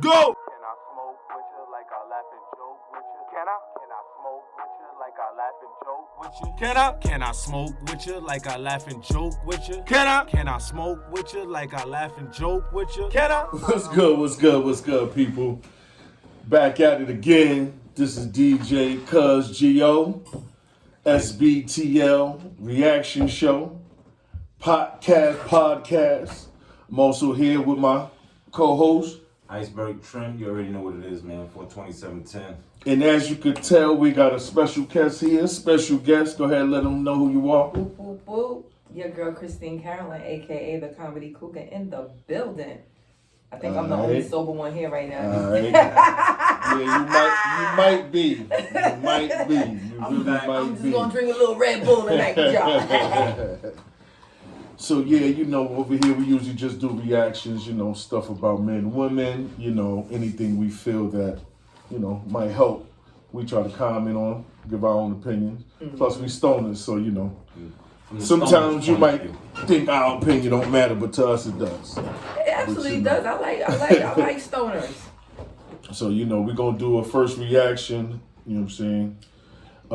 Go! Can I smoke with you like I laugh and joke with you? Can I smoke with you like I laugh and joke with you? Can I smoke with you like I laugh and joke with you? Can I smoke with you like I laugh and joke with you? What's good, people? Back at it again. This is DJ Cuz G.O. S.B.T.L. Reaction Show. Podcast. I'm also here with my co-host. Iceberg trim, you already know what it is, man, for 2710. And as you could tell, we got a special guest here. Special guest. Go ahead and let them know who you are. Boop, boop, boop. Your girl, Christine Carolyn, a.k.a. the Comedy Cougar, in the building. I think I'm the only sober one here right now. All right. Yeah, you might be. You might be. You really might be. I'm just going to drink a little Red Bull tonight, y'all. So yeah, you know, over here we usually just do reactions, you know, stuff about men, women, you know, anything we feel that, you know, might help. We try to comment on, give our own opinions. Mm-hmm. Plus we stoners, so you know. Sometimes you might think our opinion don't matter, but to us it does. It absolutely does. I like stoners. So, you know, we're gonna do a first reaction, you know what I'm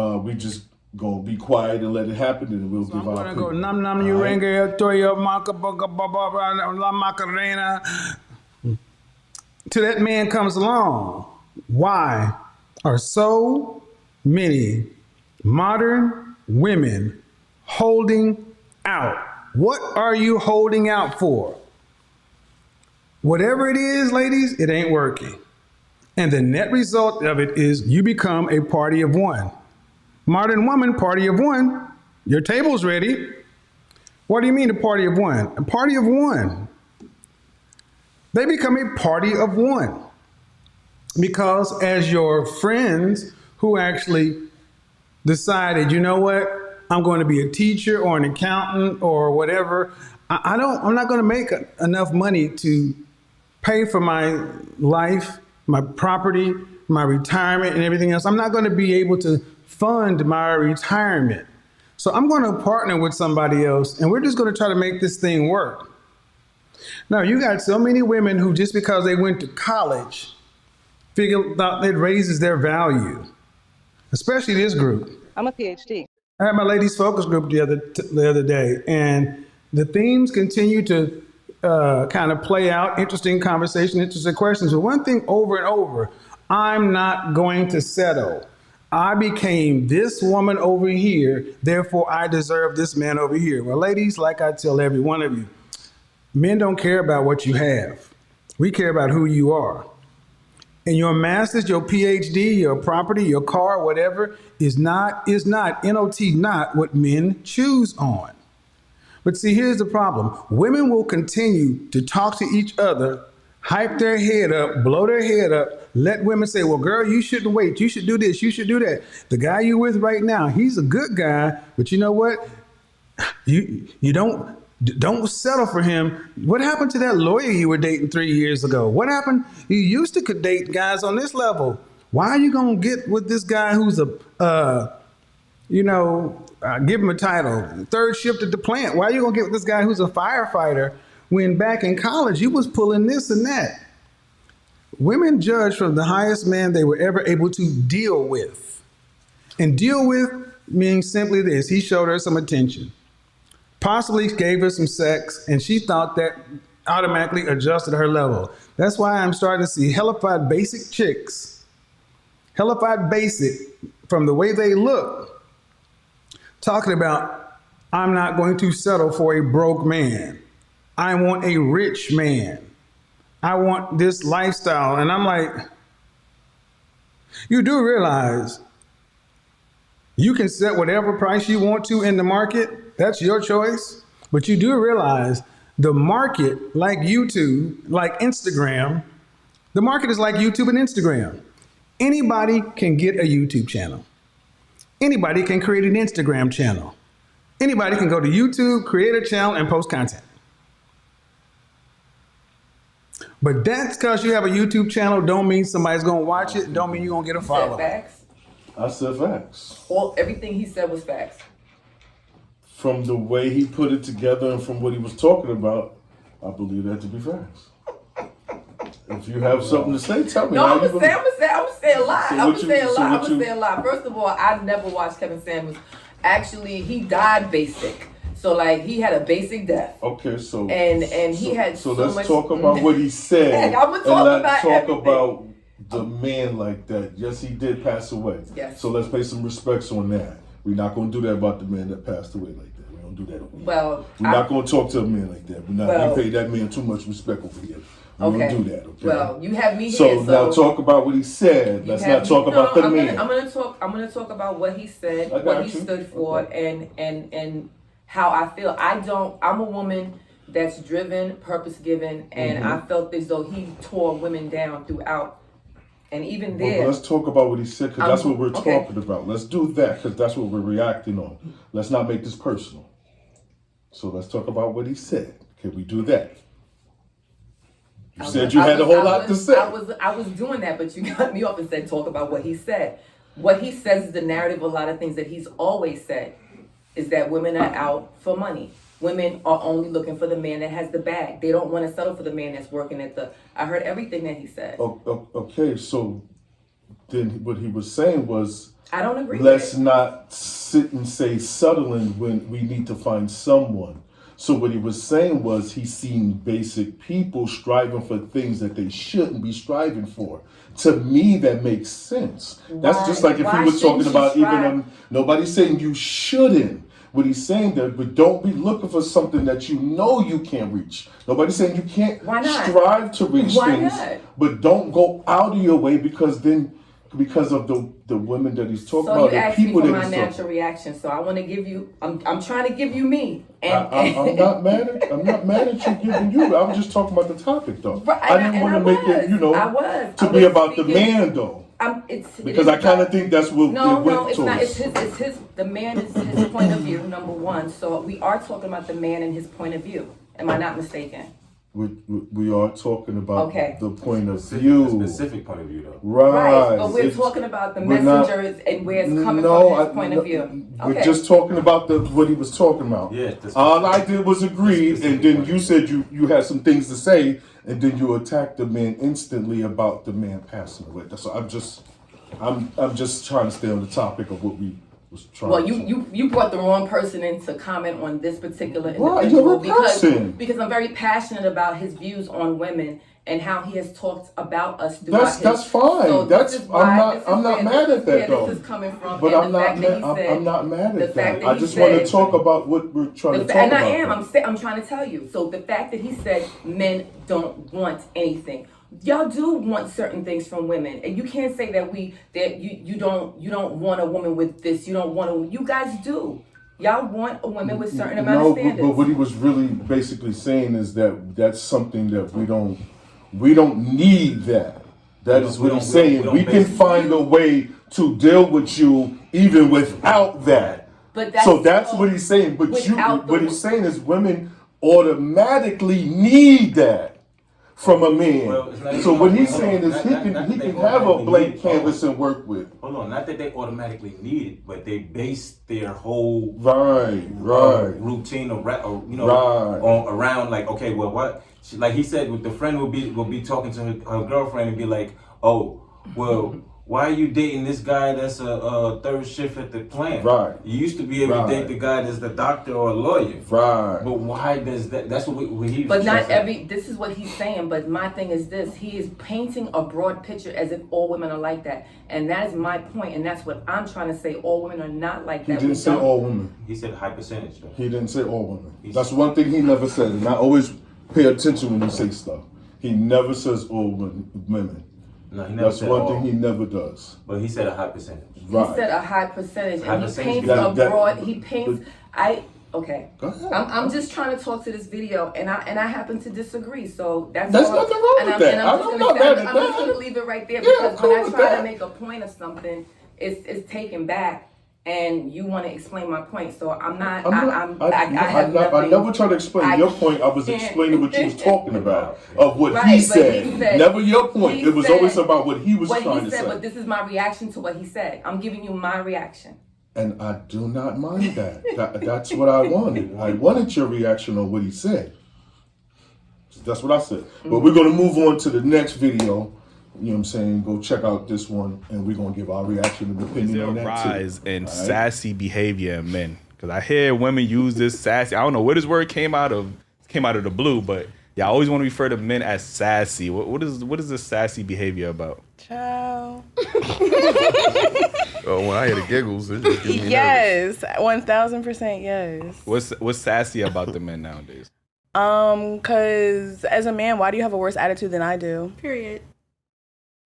saying? We just gonna be quiet and let it happen, and we'll give our opinion. Go nam nam you ringa toya la macarena till that man comes along. Why are so many modern women holding out? What are you holding out for? Whatever it is, ladies, it ain't working. And the net result of it is you become a party of one. Modern woman, party of one. Your table's ready. What do you mean a party of one? A party of one. They become a party of one. Because as your friends who actually decided, you know what, I'm going to be a teacher or an accountant or whatever, I'm not going to make enough money to pay for my life, my property, my retirement and everything else. I'm not going to be able to fund my retirement. So I'm going to partner with somebody else and we're just going to try to make this thing work. Now, you got so many women who just because they went to college figured out it raises their value, especially this group. I'm a PhD. I had my ladies focus group the other day, and the themes continue to kind of play out, interesting conversation, interesting questions. But one thing over and over, I'm not going to settle. I became this woman over here, therefore I deserve this man over here. Well, ladies, like I tell every one of you, men don't care about what you have. We care about who you are. And your master's, your PhD, your property, your car, whatever, is not, N-O-T, not what men choose on. But see, here's the problem. Women will continue to talk to each other, hype their head up, blow their head up, let women say, well, girl, you shouldn't wait. You should do this. You should do that. The guy you're with right now, he's a good guy, but you know what? You don't settle for him. What happened to that lawyer you were dating 3 years ago? What happened? You used to could date guys on this level. Why are you going to get with this guy who's give him a title, third shift at the plant? Why are you going to get with this guy who's a firefighter when back in college you was pulling this and that? Women judge from the highest man they were ever able to deal with. And deal with means simply this. He showed her some attention, possibly gave her some sex, and she thought that automatically adjusted her level. That's why I'm starting to see hellified basic chicks, hellified basic from the way they look, talking about, I'm not going to settle for a broke man. I want a rich man. I want this lifestyle. And I'm like, you do realize you can set whatever price you want to in the market. That's your choice. But you do realize the market, like YouTube, like Instagram, the market is like YouTube and Instagram. Anybody can get a YouTube channel. Anybody can create an Instagram channel. Anybody can go to YouTube, create a channel, and post content. But that's because you have a YouTube channel don't mean somebody's going to watch it, don't mean you're going to get a follow. Facts. I said facts. Everything he said was facts. From the way he put it together and from what he was talking about, I believe that to be facts. If you have something to say, tell me. No, I'm How gonna say a lot. So I'm what gonna you- say a so lot. I'm what gonna you- say a lot. First of all, I never watched Kevin Samuels. Actually, he died basic. So like he had a basic death. Okay, so And he had so so let's much. talk about what he said. I'm gonna talk and about talk everything. about the man like that. Yes, he did pass away. Yes. So let's pay some respects on that. We're not gonna do that about the man that passed away like that. We don't do that over here. Well, We're not gonna talk to a man like that. We pay that man too much respect over here. We Okay. don't do that. Okay. Well, you have me So here. now talk about what he said. You Let's have not talk me- about the I'm man. Gonna talk about what he said, I got what he you. stood for, Okay. and how I feel. I'm a woman that's driven, purpose given, and I felt as though he tore women down throughout. And even Well, there, let's talk about what he said because that's what we're okay. talking about. Let's do that because that's what we're reacting on. Let's not make this personal. So let's talk about what he said. Can we do that? You said you had a whole lot to say. I was doing that, but you cut me off and said talk about what he said. What he says is the narrative of a lot of things that he's always said is that women are out for money. Women are only looking for the man that has the bag. They don't want to settle for the man that's working at the. I heard everything that he said. Okay, so then what he was saying was, I don't agree. let's with it. not sit and say settling when we need to find someone. So what he was saying was he's seen basic people striving for things that they shouldn't be striving for. To me, that makes sense. That's just like if Why he was talking shouldn't you about strive? even nobody's saying you shouldn't. What he's saying there, but don't be looking for something that you know you can't reach. Nobody's saying you can't Why not? strive to reach Why things, not? but don't go out of your way because of the women that he's talking So about, you the asked me people for that my he's natural talking. reaction. So I want to give you. I'm trying to give you me. And I'm not mad at you giving you. I was just talking about the topic though. Right, I didn't want to make it, I was. to I be was about the speaking- man though. Because I kind of think that's what No, it went it's towards. not. It's his. The man is his point of view. Number one. So we are talking about the man and his point of view. Am I not mistaken? We are talking about Okay. the point of A view. specific point of view, though. Right. But we're It's- talking about the we're not- messengers and where it's coming No, from his point of view. We're Okay. just talking about what he was talking about. Yeah, All I did was agree, specific and then point you of said you had some things to say, and then you attacked the man instantly about the man passing away. So I'm just trying to stay on the topic of what we was trying. Well, to you brought the wrong person in to comment on this particular Why? individual You're a person. because I'm very passionate about his views on women and how he has talked about us throughout That's fine. So this is why- I'm not mad at that where though. This is coming from, But and I'm the not fact that he mad. said, I'm not mad the at fact that. that I he just want to said- talk about what we're trying to talk and about. I am. I'm trying to tell you. So the fact that he said men don't want anything. Y'all do want certain things from women, and you can't say that you don't want a woman with this. You don't want a. You guys do. Y'all want a woman with certain amount of standards. But what he was really basically saying is that that's something that we don't need that. That is what he's saying. We can find a way to deal with you even without that. But that's So that's what he's saying. But what he's saying is women automatically need that from a man. Well, it's not So even- what he's hold saying on. is Not he that can they have a automatically blank need- canvas and work with. Hold on, not that they automatically need it, but they base their whole Right. routine around, Right. around like, okay, well, what? Like he said, with the friend will be talking to her girlfriend and be like, oh, well, why are you dating this guy that's a third shift at the plant? Right. You used to be able to date the guy that's the doctor or a lawyer. Right. But why does that? That's what he. But not every. This is what he's saying. But my thing is this: he is painting a broad picture as if all women are like that, and that is my point, and that's what I'm trying to say. All women are not like He that. didn't say all women. He said high percentage though. He didn't say all women. That's one thing he never said, and I always pay attention when he say stuff. He never says all women. No, he never That's said one all. thing he never does. But he said a high percentage. Right. He said a high percentage, High and he percentage. paints That- a broad. He paints. Okay. Go ahead. I'm just trying to talk to this video, and I happen to disagree. So that's There's all. nothing wrong and with I'm, that. And I'm just I'm gonna not say- mad I'm at just that. gonna leave it right there Yeah, I'm because cool when I with try that. to make a point of something, it's taken back, and you want to explain my point. So I'm not. I never tried to explain your point. I was can't. explaining what you was talking about of what Right, he but said. he said- Never your point. he It was said always about what he was what trying he to said, say. but this is my reaction to what he said. I'm giving you my reaction. And I do not mind that. That's what I wanted. I wanted your reaction on what he said. That's what I said. But we're gonna move on to the next video. You know what I'm saying? Go check out this one, and we're gonna give our reaction and opinion on that rise too. in All right? sassy behavior in men. Because I hear women use this sassy. I don't know where this word came out of. It came out of the blue, but y'all always want to refer to men as sassy. What is this sassy behavior about? Ciao. Oh, when I hear the giggles, it just gives me Yes, 1000% yes. What's sassy about the men nowadays? Cause as a man, why do you have a worse attitude than I do? Period.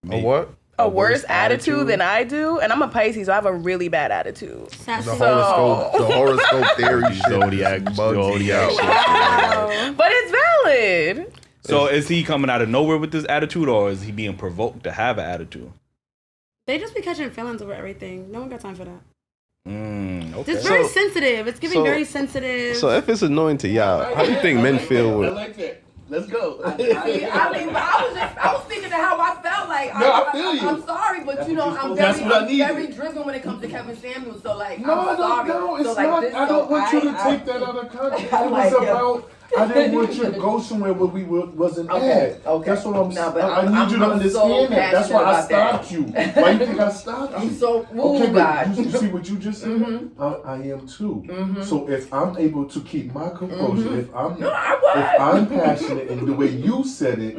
nervous. A what? A worse attitude than I do, and I'm a Pisces, so I have a really bad attitude. The horoscope theory shit. Zodiac shit. Wow. But it's valid. So is he coming out of nowhere with this attitude, or is he being provoked to have an attitude? They just be catching feelings over everything. No one got time for that. Okay. It's very sensitive. It's giving very sensitive. So if it's annoying to y'all, how do you think men feel with? I like that. Let's go. I was thinking of how I felt. Like, I feel you. I'm sorry, but you know, I'm That's what I needed. very driven when it comes to Kevin Samuels. So like, No, I'm sorry. no, it's so, like, not. this, I don't want you to I- take that out of context. It I was like it. about. I didn't want you to go somewhere where we wasn't Okay, at. okay. That's what I'm No, saying. but I need you to I'm understand so that. That's why I passionate about stopped you. Why you think I stopped you? I'm so okay, but God. you see what you just said? I am too. So if I'm able to keep my composure, if I'm passionate in the way you said it,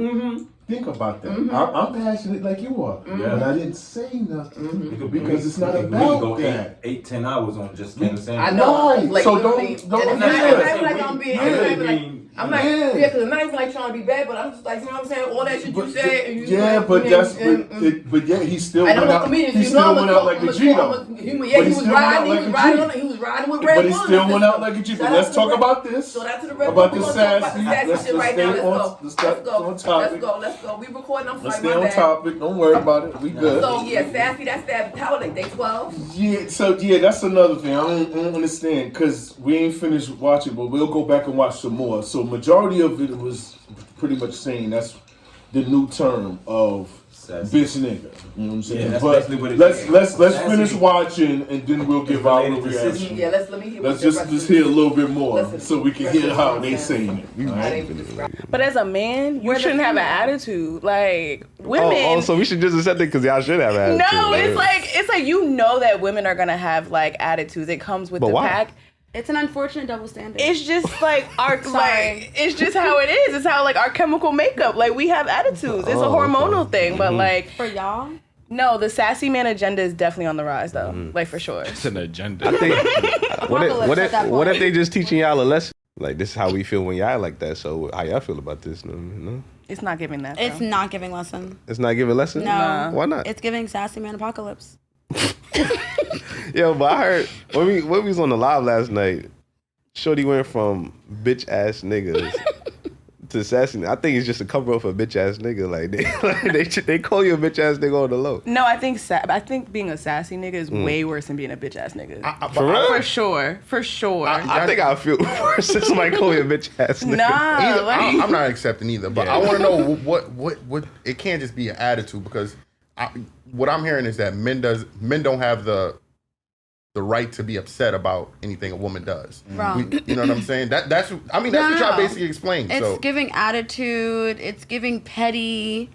think about that. I'm passionate like you are, but I didn't say nothing because it's not we could about go that. 8-10 hours on just Kevin Samuels. I know. Right. Like, So literally. don't And it's not even like I'm being. I'm not. Yeah. Yeah, because I'm not even like trying to be bad, but I'm just like, you know what I'm saying? All that shit you said. And you Yeah, like, but and- that's and- but yeah, he still And went I'm a out. comedian, He so you know still I'm went out like a G though. Yeah, he was riding with Red But he Bull. still went out like a G. But let's talk about this. So that's to the Red About Bull. the We're gonna talk sassy. about the sassy shit right now. Let's Let's on topic. Let's go. We recording. I'm Let's sorry, stay my on bad. topic. Don't worry about it. We good. So yeah, sassy. That's that. How old are they? 12. Yeah, so yeah, that's another thing. I don't understand because we ain't finished watching, but we'll go back and watch some more. So majority of it was pretty much saying that's the new term of Sassy. bitch nigga. You know what I'm saying? Yeah, that's but basically what it let's is. let's Sassy. finish watching and then we'll give our related to reaction. Yeah, let me hear. Let's what just hear a little bit more Listen. so we can hear how they saying it. All right? But as a man, you shouldn't have an attitude. Like women. Oh, so we should just accept it because y'all should have an attitude. No, right? it's like you know that women are gonna have like attitudes. It comes with But the why? pack. It's an unfortunate double standard. It's just like our like it's just how it is. It's how like our chemical makeup. Like we have attitudes. It's a hormonal thing. But like for y'all. no, the sassy man agenda is definitely on the rise though. Like for sure. It's an agenda. I think Apocalypse at that what if point. they just teaching y'all a lesson? Like this is how we feel when y'all like that. So how y'all feel about this? No? It's not giving that. It's though. not giving lesson. It's not giving lesson. No. Why not? It's giving sassy man apocalypse. Yo, but I heard when we was on the live last night, Shorty went from bitch ass niggas to sassy. I think it's just a cover up for bitch ass nigga. Like they call you a bitch ass nigga on the low. No, I think being a sassy nigga is way worse than being a bitch ass nigga. For real? For sure. I think I feel worse if somebody call me a bitch ass nigga. Nah, like, I'm not accepting either, but I want to know what it can't just be an attitude because what I'm hearing is that men don't have the right to be upset about anything a woman does. Wrong. You know what I'm saying? That's what y'all basically explained. It's So giving attitude. It's giving petty.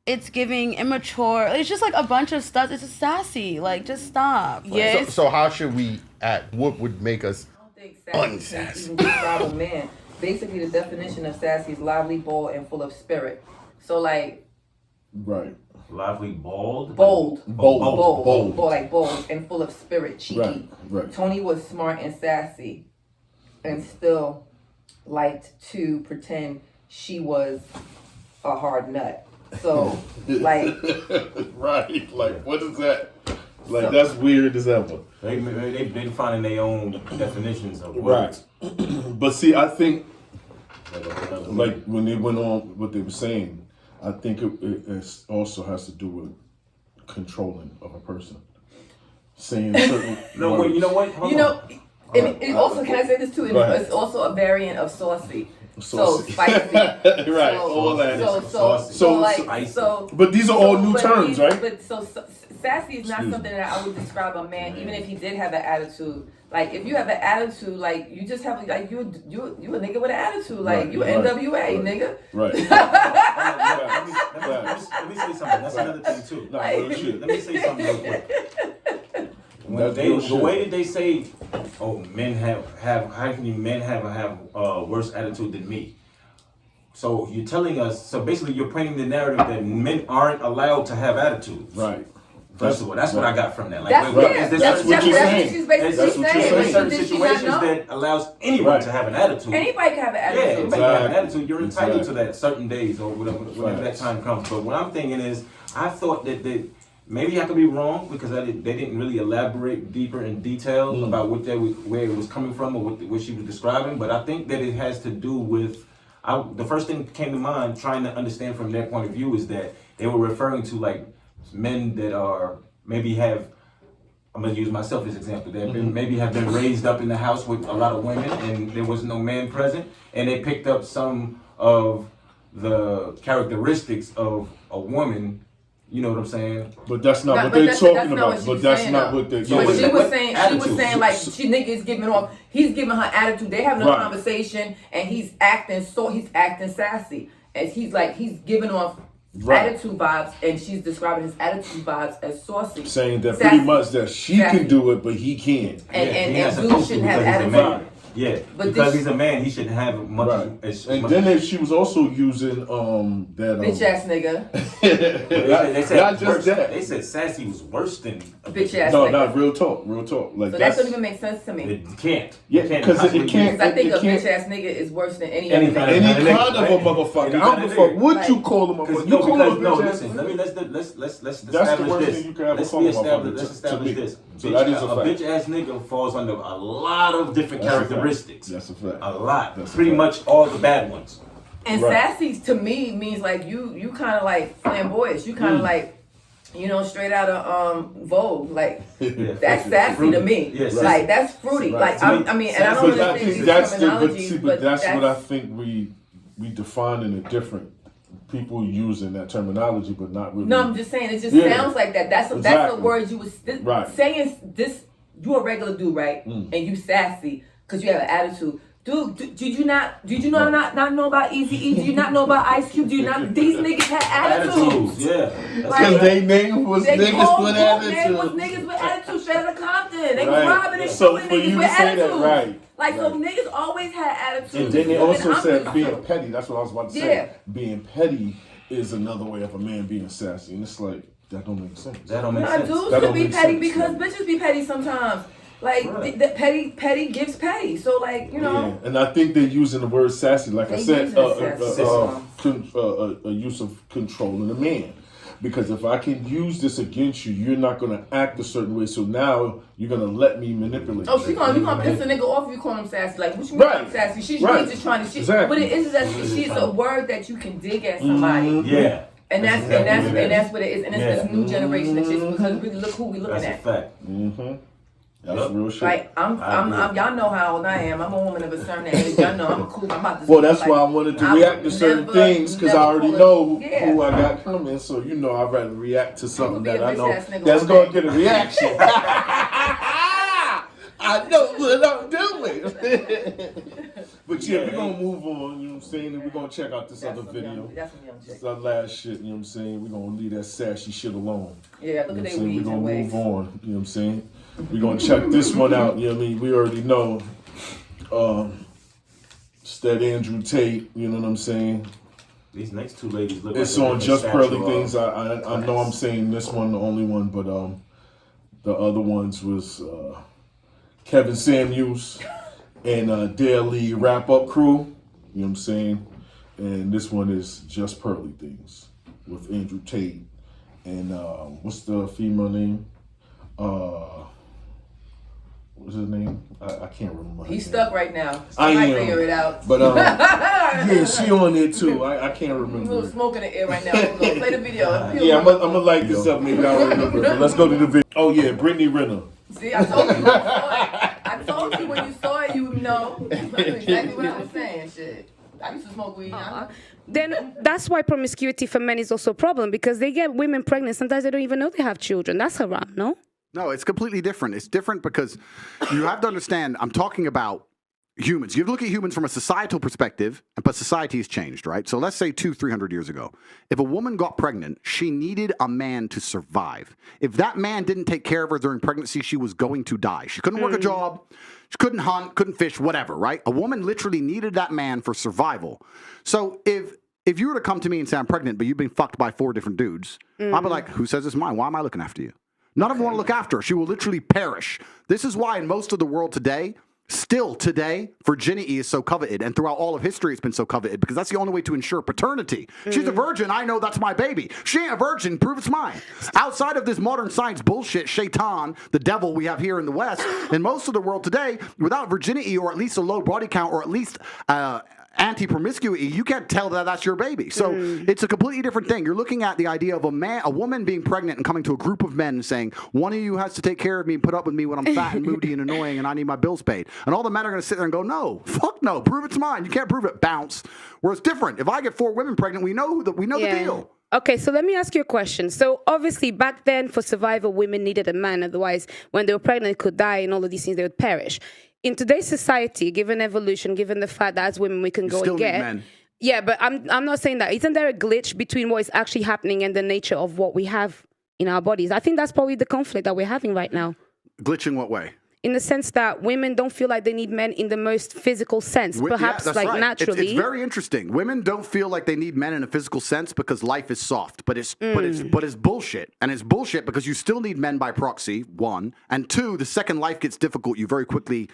It's giving immature. It's just like a bunch of stuff. It's just sassy. Like just stop. Like, yeah. so how should we act? What would make us I don't think sassy can even describe a man. Basically, the definition of sassy is lively, bold, and full of spirit. So like Right. Lively, bald. bold, Bold. like bold and full of spirit, cheeky. Right. Tony was smart and sassy, and still liked to pretend she was a hard nut. So like, Right. Like what is that? Like that's weird as ever. They finding their own definitions of words. But see, I think Like like when they went on what they were saying, I think it also has to do with controlling of a person. Saying certain no, wait, you know what? Hold you on. know, and it also, can I say this too? Go ahead. It's also a variant of saucy. So spicy. Right, all that. But these are all new terms, right? But sassy is not something that I would describe a man, even if he did have an attitude. Like if you have an attitude, like you just have like you a nigga with an attitude, like right, you right, NWA right, nigga. Right. Let me say something. That's another thing too. Let me say something real quick. The way that they say, oh, men have how can you men have a worse attitude than me? So you're telling us. So basically, you're painting the narrative that men aren't allowed to have attitudes. Right. First of all, that's what I got from that. Like, that's what you're saying. There's certain situations that allows anyone to have an attitude. Anybody can have an attitude. Yeah, anybody can have an attitude. You're entitled to that certain days or whatever that time comes. But what I'm thinking is, I thought that maybe I could be wrong because they didn't really elaborate deeper in detail about where it was coming from or what she was describing. But I think that it has to do with the first thing that came to mind trying to understand from their point of view is that they were referring to like men that are maybe have, I'm gonna use myself as an example, that maybe have been raised up in the house with a lot of women and there was no man present and they picked up some of the characteristics of a woman. You know what I'm saying? But that's not what they're talking about. But that's not what they're But she was saying like she niggas giving off. He's giving her attitude. They having a conversation, and he's acting sassy, and he's giving off attitude vibes, and she's describing his attitude vibes as saucy, saying that pretty much that she can do it, but he can't. And dude shouldn't have attitude. Yeah, but because he's a man, he shouldn't have much. And then she was also using that bitch ass nigga. they said not just that. They said sassy was worse than a bitch ass. No, nigga. not real talk. Like so that doesn't even make sense to me. It can't. Yeah, because it can't. Because I think a bitch ass nigga is worse than any kind of a motherfucker. I don't give a fuck what you call him. Listen, let's establish this. Let's establish this. A bitch ass nigga falls under a lot of different characteristics. That's a fact. A lot. Pretty much all the bad ones. And sassy to me means like you kind of like flamboyant. You kind of like, straight out of Vogue. Like that's sassy fruity. To me. Yes, like that's fruity. Right. Like I mean, and I don't understand these terminologies, but that's what I think we define in a different. People using that terminology, but not really. No, I'm just saying it just sounds like that. That's the word you was saying. This you a regular dude, right? And you sassy because you have an attitude. Dude, did you not know about Eazy-E? Do you not know about Ice Cube? Do you not? These niggas had attitudes. Yeah. Because they name was niggas with attitude. They was niggas with attitude straight out of Compton. They was robbing and so shooting for niggas you with to say attitude. that, right. Like, so niggas always had attitudes. And then they also said being petty. That's what I was about to say. Being petty is another way of a man being sassy. And it's like, that don't make sense. That don't make sense. Dudes could be petty because bitches be petty sometimes. Like, the petty gives petty. So, like, Yeah, and I think they're using the word sassy, like I said, a use of controlling a man. Because if I can use this against you, you're not going to act a certain way. So now you're going to let me manipulate you. Oh, you gonna piss a nigga off if you call him sassy. Like, what you mean I'm sassy? She's really just trying to... Exactly. What it is that she's a word that you can dig at somebody. Yeah. And that's what it is. And it's this new generation of shit because really look who we looking at. That's a fact. That's real shit. Like I'm y'all know how old I am. I'm a woman of a certain age. Y'all know I'm cool. I'm about to. Well, that's why I wanted to react to certain things because I already know who I got coming. So I'd rather react to something that I know that's going to get a reaction. I know what I'm doing. But we're going to move on, you know what I'm saying? And we're going to check out this other video. This is our last shit, you know what I'm saying? We're going to leave that sassy shit alone. Yeah, look at their weeds. We're going to move on, you know what I'm saying? We're going to check this one out, you know what I mean? We already know it's that Andrew Tate, you know what I'm saying? These next two ladies look it's like on Just Pearly Things. I know I'm saying this one, the only one, but the other ones was Kevin Samuels and Daily Wrap Up Crew, you know what I'm saying? And this one is Just Pearly Things with Andrew Tate. And what's the female name? What's his name? I can't remember. He's stuck right now. I might figure it out. But yeah, she on there too. I can't remember. A little smoke in the air right now. We're gonna play the video. Yeah, I'm gonna light this up. Maybe I don't remember. But let's go to the video. Oh yeah, BrittanyRenner. See, I told you. I told you when you saw it, you know. That's exactly what I was saying. Shit. I used to smoke weed. Then that's why promiscuity for men is also a problem, because they get women pregnant. Sometimes they don't even know they have children. That's haram, no? No, it's completely different. It's different because you have to understand, I'm talking about humans. You look at humans from a societal perspective, but society has changed, right? So let's say 200-300 years ago, if a woman got pregnant, she needed a man to survive. If that man didn't take care of her during pregnancy, she was going to die. She couldn't work a job, she couldn't hunt, couldn't fish, whatever, right? A woman literally needed that man for survival. So if you were to come to me and say I'm pregnant, but you've been fucked by 4 different dudes, I'd be like, who says it's mine? Why am I looking after you? None of them want to look after her. She will literally perish. This is why in most of the world today, still today, virginity is so coveted, and throughout all of history it's been so coveted, because that's the only way to ensure paternity. She's a virgin, I know that's my baby. She ain't a virgin, prove it's mine. Outside of this modern science bullshit, shaitan, the devil we have here in the West, in most of the world today, without virginity or at least a low body count or at least anti-promiscuity, you can't tell that that's your baby. So it's a completely different thing. You're looking at the idea of a woman being pregnant and coming to a group of men and saying, one of you has to take care of me and put up with me when I'm fat and moody and annoying and I need my bills paid. And all the men are going to sit there and go, no, fuck no, prove it's mine. You can't prove it, bounce. Where it's different. If I get 4 women pregnant, we know the deal. Okay, so let me ask you a question. So obviously back then for survival, women needed a man. Otherwise, when they were pregnant, they could die and all of these things, they would perish. In today's society, given evolution, given the fact that as women we can go and get, men. Yeah, but I'm not saying that. Isn't there a glitch between what is actually happening and the nature of what we have in our bodies? I think that's probably the conflict that we're having right now. Glitch in what way? In the sense that women don't feel like they need men in the most physical sense, perhaps naturally. It's very interesting. Women don't feel like they need men in a physical sense because life is soft, but it's bullshit. And it's bullshit because you still need men by proxy, 1, and 2, the second life gets difficult, you very quickly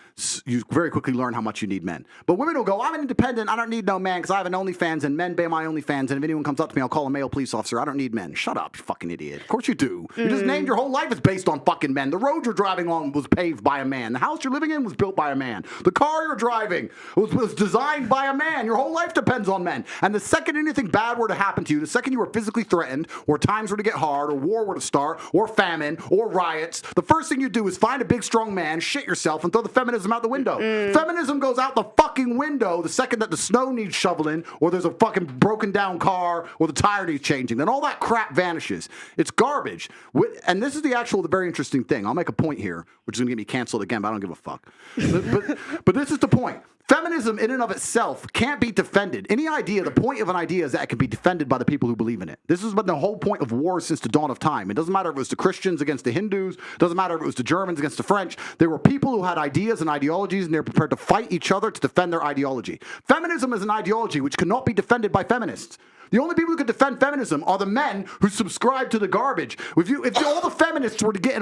learn how much you need men. But women will go, I'm an independent, I don't need no man because I have an OnlyFans and men pay my OnlyFans, and if anyone comes up to me, I'll call a male police officer. I don't need men. Shut up, you fucking idiot. Of course you do. You just named your whole life is based on fucking men. The road you're driving on was paved by a man. The house you're living in was built by a man. The car you're driving was designed by a man. Your whole life depends on men. And the second anything bad were to happen to you, the second you were physically threatened, or times were to get hard, or war were to start, or famine, or riots, the first thing you do is find a big strong man, shit yourself, and throw the feminism out the window. Feminism goes out the fucking window the second that the snow needs shoveling, or there's a fucking broken down car, or the tire needs changing. Then all that crap vanishes. It's garbage. And this is the very interesting thing. I'll make a point here, which is going to get me canceled again, but I don't give a fuck. But this is the point. Feminism in and of itself can't be defended. The point of an idea is that it can be defended by the people who believe in it. This has been the whole point of war since the dawn of time. It doesn't matter if it was the Christians against the Hindus. It doesn't matter if it was the Germans against the French. There were people who had ideas and ideologies, and they're prepared to fight each other to defend their ideology. Feminism is an ideology which cannot be defended by feminists. The only people who could defend feminism are the men who subscribe to the garbage. If all the feminists were to get in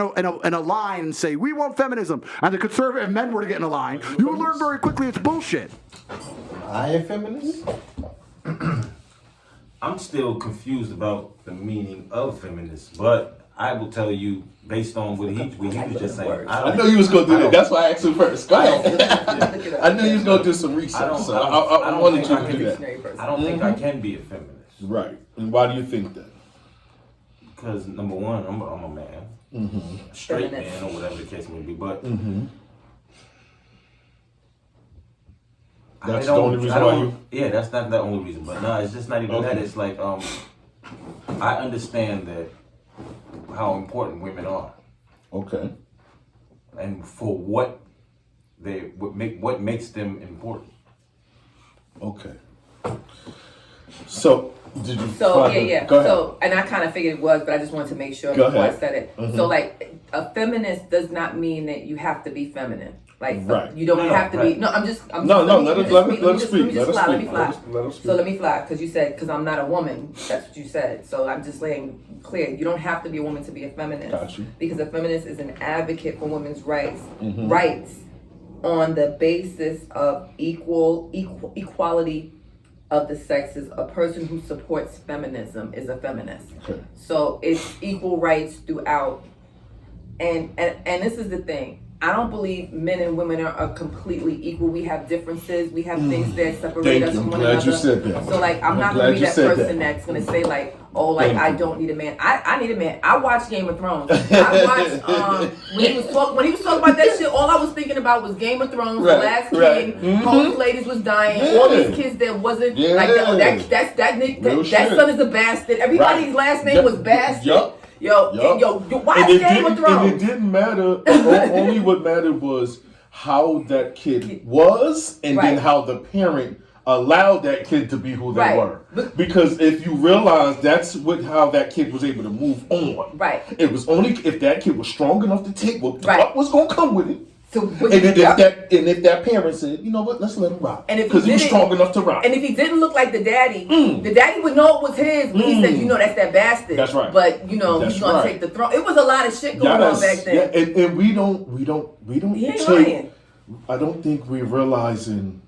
a line and say, we want feminism, and the conservative men were to get in a line, you would learn very quickly it's bullshit. I am feminist? I'm still confused about the meaning of feminist, but I will tell you, based on what he was just saying. I knew you was going to do that. That's why I asked you first. Go ahead. I knew you was going to do some research. I wanted you to do that. I don't think I can be a feminist. Right. And why do you think that? Because, number one, I'm a man. A straight man, or whatever the case may be. But that's the only reason why you... Yeah, that's not the only reason. But no, it's just not even that. It's like, I understand that how important women are. Okay. And for what makes them important. Okay. So, did you... Go ahead. So, and I kind of figured it was, but I just wanted to make sure before I said it. So, like, a feminist does not mean that you have to be feminine. Like, you don't have to be... No, let me fly. So let me fly, because you said, because I'm not a woman. That's what you said. So I'm just laying clear. You don't have to be a woman to be a feminist. Got you. Because a feminist is an advocate for women's rights. Rights on the basis of equality of the sexes. A person who supports feminism is a feminist. Okay. So it's equal rights throughout. And this is the thing. I don't believe men and women are completely equal. We have differences. We have things that separate us from one another. Glad you said that. So like, I'm not gonna be that person that's gonna say like, oh, like I don't need a man. I need a man. I watched Game of Thrones. I watched when he was talking about that shit. All I was thinking about was Game of Thrones, The Last King. All these ladies was dying. All these kids that wasn't like that. That son is a bastard. Everybody's last name was bastard. Yo, watch Game of Thrones. And it didn't matter. Only what mattered was how that kid was, and then how the parent allowed that kid to be who they were. Because if you realize that's how that kid was able to move on. Right. It was only if that kid was strong enough to take what was going to come with it. So, if that parent said, you know what, let's let him rock, because he was strong enough to rock. And if he didn't look like the daddy would know it was his. But he said, that's that bastard. That's right. But he's gonna take the throne. It was a lot of shit going on back then. Yeah, and we don't He ain't lying. I don't think we're realizing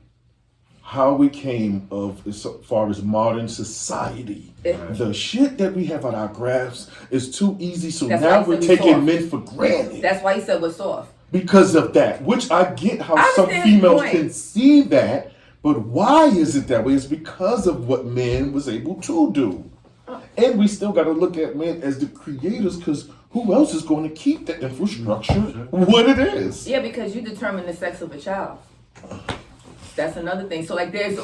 how we came as far as modern society. The shit that we have on our graphs is too easy. So now we're taking men for granted. That's why he said we're soft. Because of that, which I get how some females can see that, but why is it that way? It's because of what men was able to do. And we still got to look at men as the creators, because who else is going to keep the infrastructure what it is? Yeah, because you determine the sex of a child. That's another thing. So like we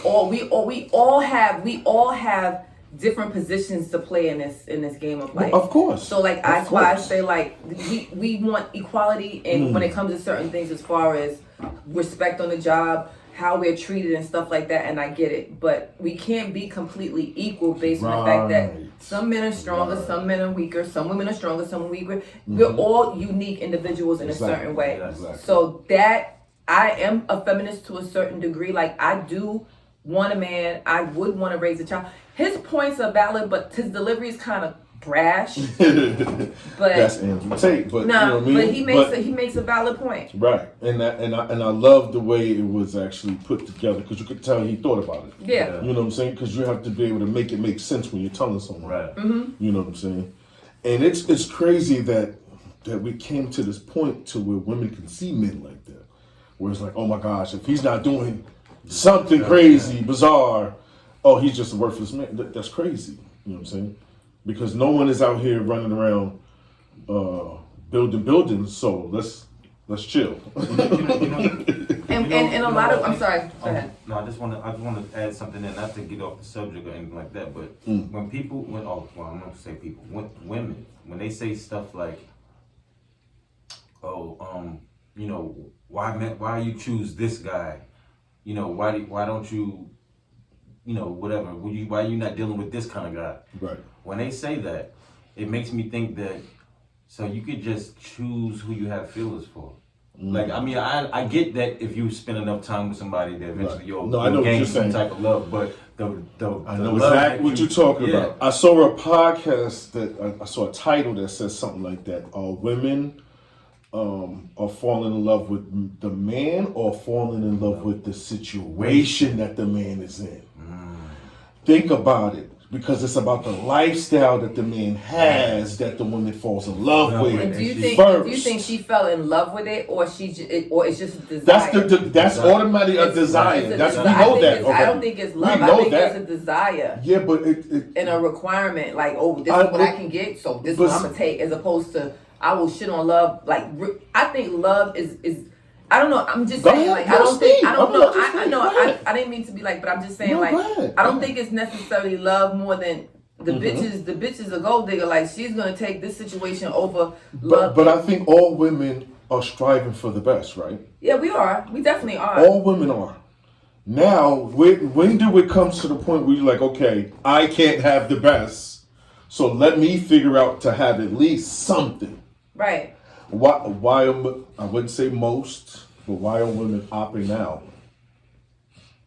all have different positions to play in this game of life. Well, of course. So like that's why I say like we want equality and when it comes to certain things as far as respect on the job, how we're treated and stuff like that, and I get it. But we can't be completely equal based on the fact that some men are stronger, some men are weaker, some women are stronger, some are weaker. We're all unique individuals in a certain way. So that I am a feminist to a certain degree. Like I do want a man. I would want to raise a child. His points are valid, but his delivery is kind of brash. But that's Andrew Tate. But no, you know what I mean? But he makes a valid point. Right, and I love the way it was actually put together, because you could tell he thought about it. Yeah. You know what I'm saying? Because you have to be able to make it make sense when you're telling someone. Right. Mm-hmm. You know what I'm saying? And it's crazy that we came to this point to where women can see men like that, where it's like, oh my gosh, if he's not doing something crazy, bizarre, oh, he's just a worthless man. That's crazy. You know what I'm saying? Because no one is out here running around building buildings. So let's chill. And a lot of, I'm sorry. Go ahead. No, I just want to add something in, not to get off the subject or anything like that. But when I'm going to say people, women, when they say stuff like, why you choose this guy? Why don't you, whatever? Why are you not dealing with this kind of guy? Right. When they say that, it makes me think that so you could just choose who you have feelings for. Like, I mean, I get that if you spend enough time with somebody, that eventually you'll gain some type of love. But I know exactly what you're talking about. I saw a podcast I saw a title that says something like that. Women are falling in love with the man or falling in love with the situation that the man is in. Think about it, because it's about the lifestyle that the man has that the woman falls in love with. And do you think she fell in love with it, or or it's just a desire? That's automatically a desire. We know that. I don't think it's love. I think it's a desire. Yeah, but and a requirement, like, oh, this is what I can get, so this is what I'm gonna take, as opposed to I will shit on love. Like, I think love is I don't know. I'm just saying, like, I didn't mean to be like, but I'm just saying, I don't think it's necessarily love more than the bitches. The bitch is a gold digger. Like, she's gonna take this situation over love. But I think all women are striving for the best, right? Yeah, we are. We definitely are. All women are. Now, when do it come to the point where you're like, okay, I can't have the best, so let me figure out to have at least something. Right. Why I wouldn't say most, but why are women opting out?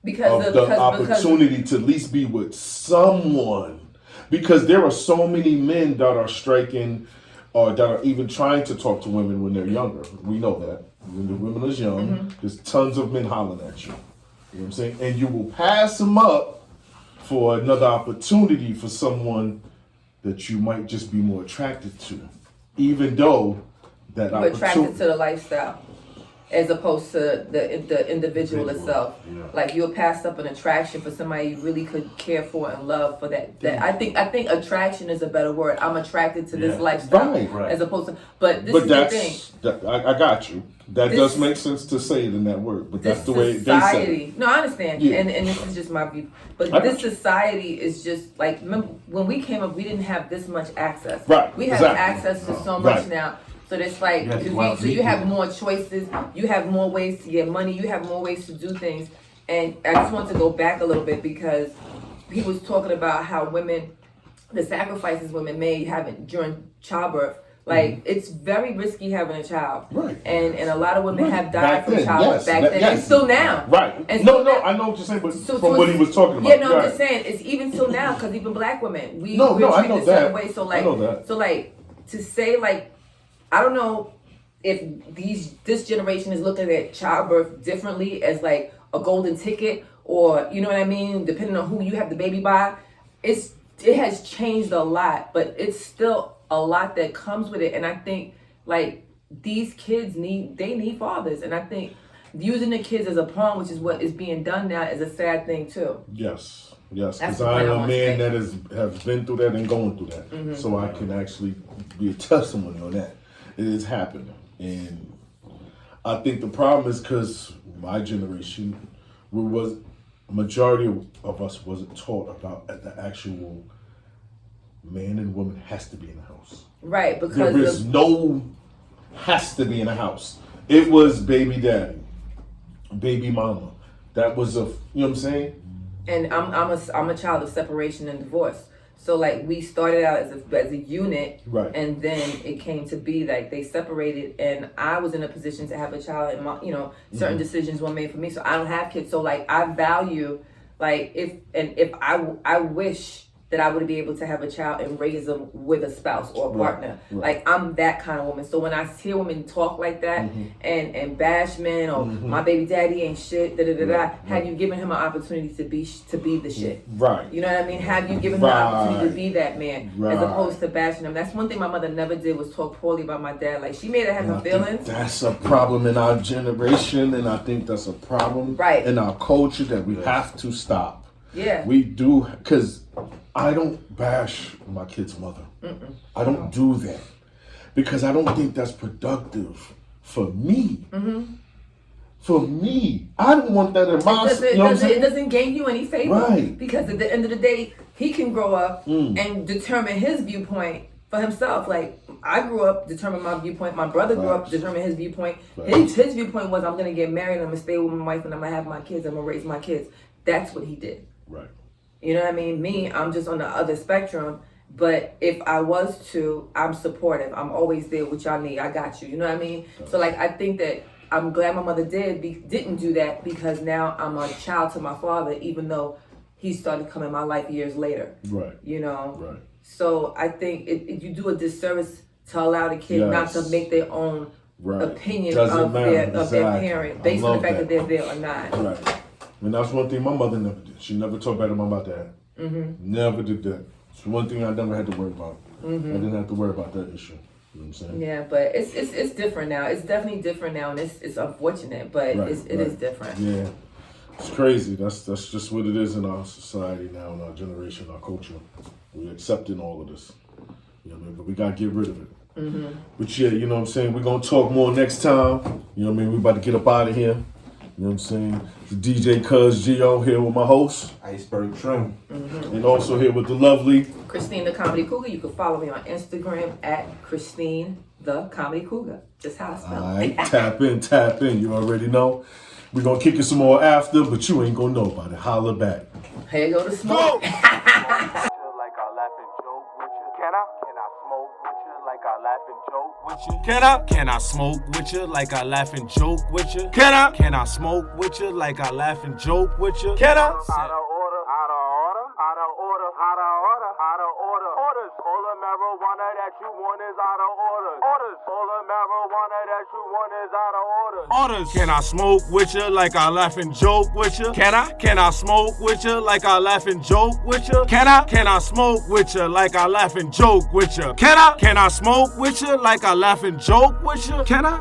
Because of the opportunity to at least be with someone. Because there are so many men that are striking or that are even trying to talk to women when they're younger. We know that. When the women is young, there's tons of men hollering at you. You know what I'm saying? And you will pass them up for another opportunity for someone that you might just be more attracted to. Even though that you're attracted to the lifestyle. as opposed to the individual itself. Yeah. Like you'll pass up an attraction for somebody you really could care for and love for that. I think attraction is a better word. I'm attracted to this lifestyle Right. as opposed to. But this is the thing. I got you. That does make sense to say it in that word, but that's the way they say it. No, I understand, and this is just my view. But this society is just like, remember, when we came up, we didn't have this much access. Right. We have access to so much now. So it's like, so you have more choices, you have more ways to get money, you have more ways to do things. And I just want to go back a little bit because he was talking about how the sacrifices women made during childbirth. Like, it's very risky having a child. Right. And a lot of women have died from childbirth back then. And still now. Right. And No, I know what you're saying, but from what he was talking about. Yeah, no, I'm just saying, it's even still now, because even black women, we're treated a certain way. So, like, I know that. So, like, to say, like, I don't know if this generation is looking at childbirth differently as, like, a golden ticket, or, you know what I mean, depending on who you have the baby by. It has changed a lot, but it's still a lot that comes with it. And I think, like, these kids need fathers. And I think using the kids as a pawn, which is what is being done now, is a sad thing too. Yes, because I'm a man that has been through that and going through that. Mm-hmm. So I can actually be a testimony on that. It is happening. And I think the problem is because my generation, majority of us wasn't taught about the actual man and woman has to be in the house. Right, because there is no has to be in the house. It was baby daddy, baby mama. That was you know what I'm saying? And I'm a child of separation and divorce. So like we started out as a unit, right? And then it came to be like they separated, and I was in a position to have a child, and certain decisions were made for me. So I don't have kids. So like I value, like if I wish that I would be able to have a child and raise them with a spouse or a partner. Right. Like I'm that kind of woman. So when I hear women talk like that and bash men or my baby daddy ain't shit, have you given him an opportunity to be the shit? Right. You know what I mean? Have you given him an opportunity to be that man as opposed to bashing him? That's one thing my mother never did was talk poorly about my dad. Like she made her have her feelings. That's a problem in our generation, and I think that's a problem in our culture that we have to stop. Yeah. We do, because I don't bash my kid's mother. I don't do that because I don't think that's productive for me. For me, I don't want that in my. It doesn't gain you any favor, right? Because at the end of the day, he can grow up and determine his viewpoint for himself. Like I grew up, determined my viewpoint. My brother grew up, determined his viewpoint. His viewpoint was, I'm gonna get married, I'm gonna stay with my wife, and I'm gonna have my kids. I'm gonna raise my kids. That's what he did. Right. You know what I mean? Me, I'm just on the other spectrum. But if I was to, I'm supportive. I'm always there with y'all need. I got you. You know what I mean? So like, I think that I'm glad my mother didn't do that, because now I'm a child to my father, even though he started coming in my life years later. Right. You know? Right. So I think you do a disservice to allow the kid not to make their own opinion of their parent based on the fact that they're there or not. Right. And that's one thing my mother never did. She never talked bad about my dad. Never did that. It's one thing I never had to worry about. I didn't have to worry about that issue. You know what I'm saying? Yeah, but it's different now. It's definitely different now, and it's unfortunate, but it is different. Yeah, it's crazy. That's just what it is in our society now, in our generation, our culture. We're accepting all of this. You know what I mean? But we gotta get rid of it. But yeah, you know what I'm saying? We're gonna talk more next time. You know what I mean? We're about to get up out of here. You know what I'm saying? The DJ Cuz Geo here with my host, Iceberg Trim. And also here with the lovely Christine the Comedy Cougar. You can follow me on Instagram at Christine the Comedy Cougar. Just how I spell it. All right, tap in. You already know. We're going to kick it some more after, but you ain't going to know about it. Holla back. Here you go to smoke. Can I smoke with you like I laugh and joke with you? Can I smoke with you like I laugh and joke with you? Can I? Orders. All the marijuana that you want is out of order. All the marijuana that you want is out of order. Can I smoke with you like I laugh and joke with you? Can I smoke with you like I laugh and joke with you? Can I smoke with you like I laugh and joke with you? Can I smoke with you like I laugh and joke with you? Can I?